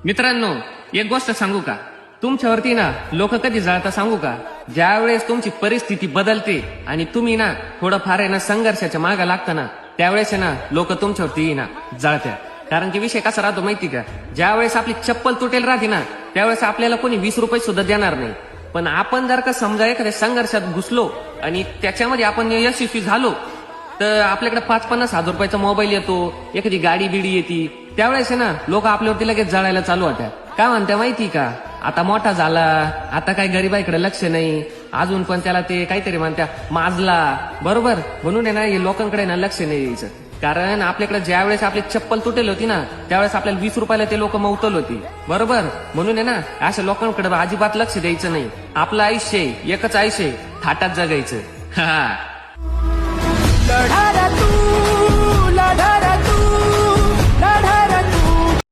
मित्रांनो, एक गोष्ट सांगू का? तुमच्यावरती ना लोक कधी जळता सांगू का? ज्या वेळेस तुमची परिस्थिती बदलते आणि तुम्ही ना थोडंफार आहे ना संघर्षाच्या मागे लागता ना, त्यावेळेस आहे ना लोक तुमच्यावरती ना जळत्या. कारण की विषय कसा राहतो माहिती का? ज्या वेळेस आपली चप्पल तुटेल राहते ना, त्यावेळेस आपल्याला कोणी 20 रुपये सुद्धा देणार नाही. पण आपण जर का समजा एखाद्या संघर्षात घुसलो आणि त्याच्यामध्ये आपण यशस्वी झालो, तर आपल्याकडे 50-50 हजार रुपयाचा मोबाईल येतो, एखादी गाडी बिडी येते, त्यावेळेस आहे ना लोक आपल्यावरती लगेच जळायला चालू होत्या. काय म्हणत्या माहिती का? आता मोठा झाला, आता काय गरिबाईकडे लक्ष नाही, अजून पण त्याला ते काहीतरी म्हणत्या माजला, बरोबर? म्हणून आहे ना हे लोकांकडे ना लक्ष नाही द्यायचं. कारण आपल्याकडे ज्या वेळेस आपली चप्पल तुटेल होती ना, त्यावेळेस आपल्याला 20 रुपयाला ते लोक मवतल होती, बरोबर? म्हणून आहे ना अशा लोकांकडे अजिबात लक्ष द्यायचं नाही. आपलं आयुष्य एकच आयुष्य, थाटात जगायचं. हा लढा तू